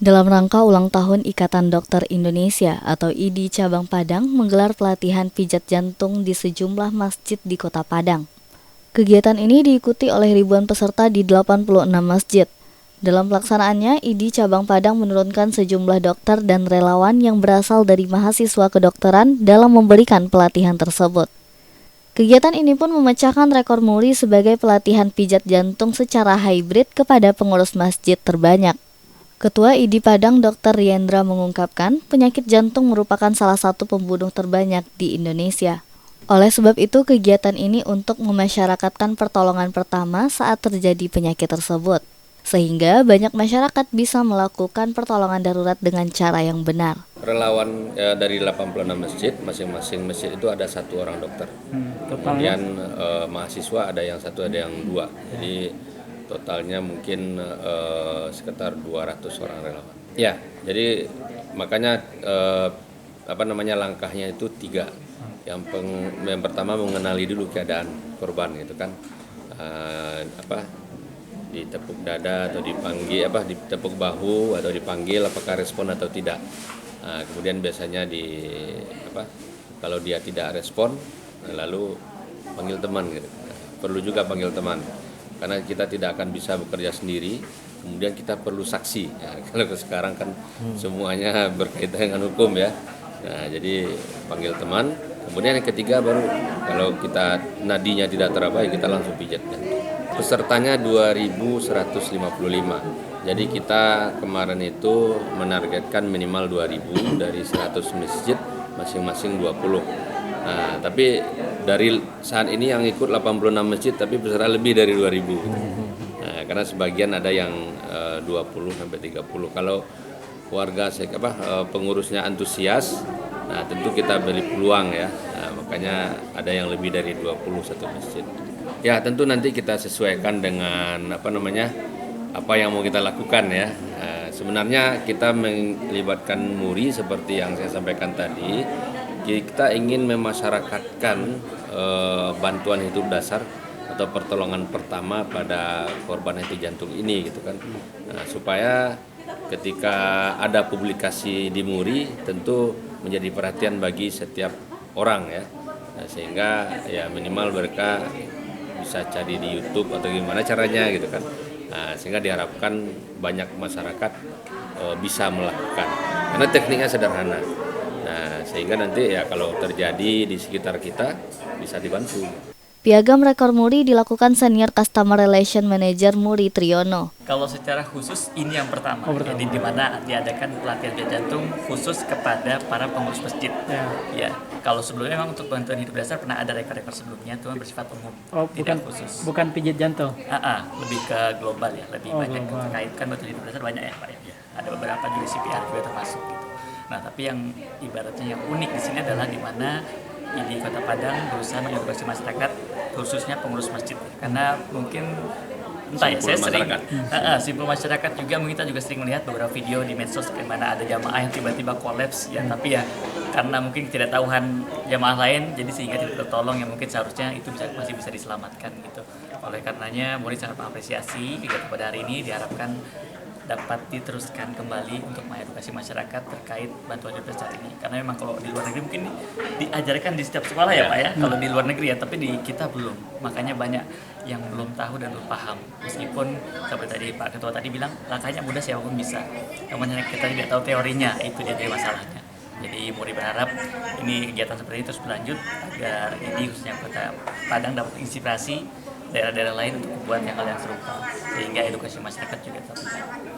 Dalam rangka ulang tahun Ikatan Dokter Indonesia atau IDI Cabang Padang menggelar pelatihan pijat jantung di sejumlah masjid di Kota Padang. Kegiatan ini diikuti oleh ribuan peserta di 86 masjid. Dalam pelaksanaannya, IDI Cabang Padang menurunkan sejumlah dokter dan relawan yang berasal dari mahasiswa kedokteran dalam memberikan pelatihan tersebut. Kegiatan ini pun memecahkan rekor muri sebagai pelatihan pijat jantung secara hybrid kepada pengurus masjid terbanyak. Ketua IDI Padang Dr. Riendra mengungkapkan penyakit jantung merupakan salah satu pembunuh terbanyak di Indonesia. Oleh sebab itu, kegiatan ini untuk memasyarakatkan pertolongan pertama saat terjadi penyakit tersebut, sehingga banyak masyarakat bisa melakukan pertolongan darurat dengan cara yang benar. Relawan dari 86 masjid, masing-masing masjid itu ada satu orang dokter. Kemudian mahasiswa ada yang satu, ada yang dua. Jadi totalnya mungkin sekitar 200 orang relawan. Ya, jadi makanya langkahnya itu 3. Yang pertama mengenali dulu keadaan korban gitu kan. Ditepuk dada atau dipanggil ditepuk bahu atau dipanggil apakah respon atau tidak. Kemudian biasanya kalau dia tidak respon lalu panggil teman gitu. Perlu juga panggil teman. Karena kita tidak akan bisa bekerja sendiri, kemudian kita perlu saksi. Ya, kalau sekarang kan semuanya berkaitan dengan hukum ya. Nah, jadi panggil teman. Kemudian yang ketiga baru kalau kita nadinya tidak terabai kita langsung pijat jantung. Pesertanya 2.155. Jadi kita kemarin itu menargetkan minimal 2.000 dari 100 masjid, masing-masing 20. Nah, tapi dari saat ini yang ikut 86 masjid tapi peserta lebih dari 2.000. Nah, karena sebagian ada yang 20 sampai 30. Kalau warga pengurusnya antusias, nah tentu kita beri peluang ya. Nah, makanya ada yang lebih dari 21 masjid. Ya, tentu nanti kita sesuaikan dengan apa yang mau kita lakukan ya. Sebenarnya kita melibatkan muri seperti yang saya sampaikan tadi. Kita ingin memasyarakatkan bantuan hidup dasar atau pertolongan pertama pada korban henti jantung ini gitu kan. Nah, supaya ketika ada publikasi di muri tentu menjadi perhatian bagi setiap orang ya. Nah, sehingga ya minimal mereka bisa cari di YouTube atau gimana caranya gitu kan. Nah, sehingga diharapkan banyak masyarakat bisa melakukan. Karena tekniknya sederhana. Nah, sehingga nanti ya kalau terjadi di sekitar kita bisa dibantu. Piagam rekor muri dilakukan Senior Customer Relation Manager Muri Triyono. Kalau secara khusus ini yang pertama. Jadi di mana diadakan pelatihan pijat jantung khusus kepada para pengurus masjid. Ya. Kalau sebelumnya memang untuk bantuan hidup dasar pernah ada rekor-rekor sebelumnya, cuma bersifat umum. Tidak khusus. Bukan pijat jantung. Lebih ke global ya, lebih banyak terkait kan bantuan hidup dasar banyak ya Pak ya. Ada beberapa juga CPR juga termasuk gitu. Nah, tapi yang ibaratnya yang unik di sini adalah di mana IDI Kota Padang berusaha mengedukasi masyarakat khususnya pengurus masjid, karena mungkin entah ya, saya sering simpul masyarakat juga, mungkin kita juga sering melihat beberapa video di medsos di mana ada jamaah yang tiba-tiba kolaps ya, tapi ya karena mungkin ketidaktahuan jamaah lain jadi sehingga tidak tertolong, yang mungkin seharusnya itu masih bisa diselamatkan gitu. Oleh karenanya murid sangat mengapresiasi kegiatan pada hari ini, diharapkan dapat diteruskan kembali untuk mengedukasi masyarakat terkait bantuan hidup dasar ini. Karena memang kalau di luar negeri mungkin diajarkan di setiap sekolah ya Pak ya, kalau di luar negeri ya, tapi di kita belum. Makanya banyak yang belum tahu dan belum paham. Meskipun seperti tadi Pak Ketua tadi bilang, langkahnya mudah siapapun bisa. Namun kita tidak tahu teorinya, itu jadi masalahnya. Jadi Muri berharap ini kegiatan seperti ini terus berlanjut agar ini khususnya Kota Padang dapat inspirasi daerah-daerah lain untuk membuat yang hal yang serupa, sehingga edukasi masyarakat juga tetap.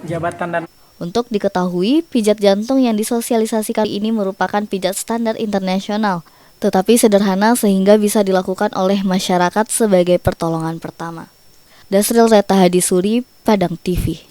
Jabatan dan Untuk diketahui, pijat jantung yang disosialisasikan ini merupakan pijat standar internasional, tetapi sederhana sehingga bisa dilakukan oleh masyarakat sebagai pertolongan pertama. Dasril Reta Hadisuri, Padang TV.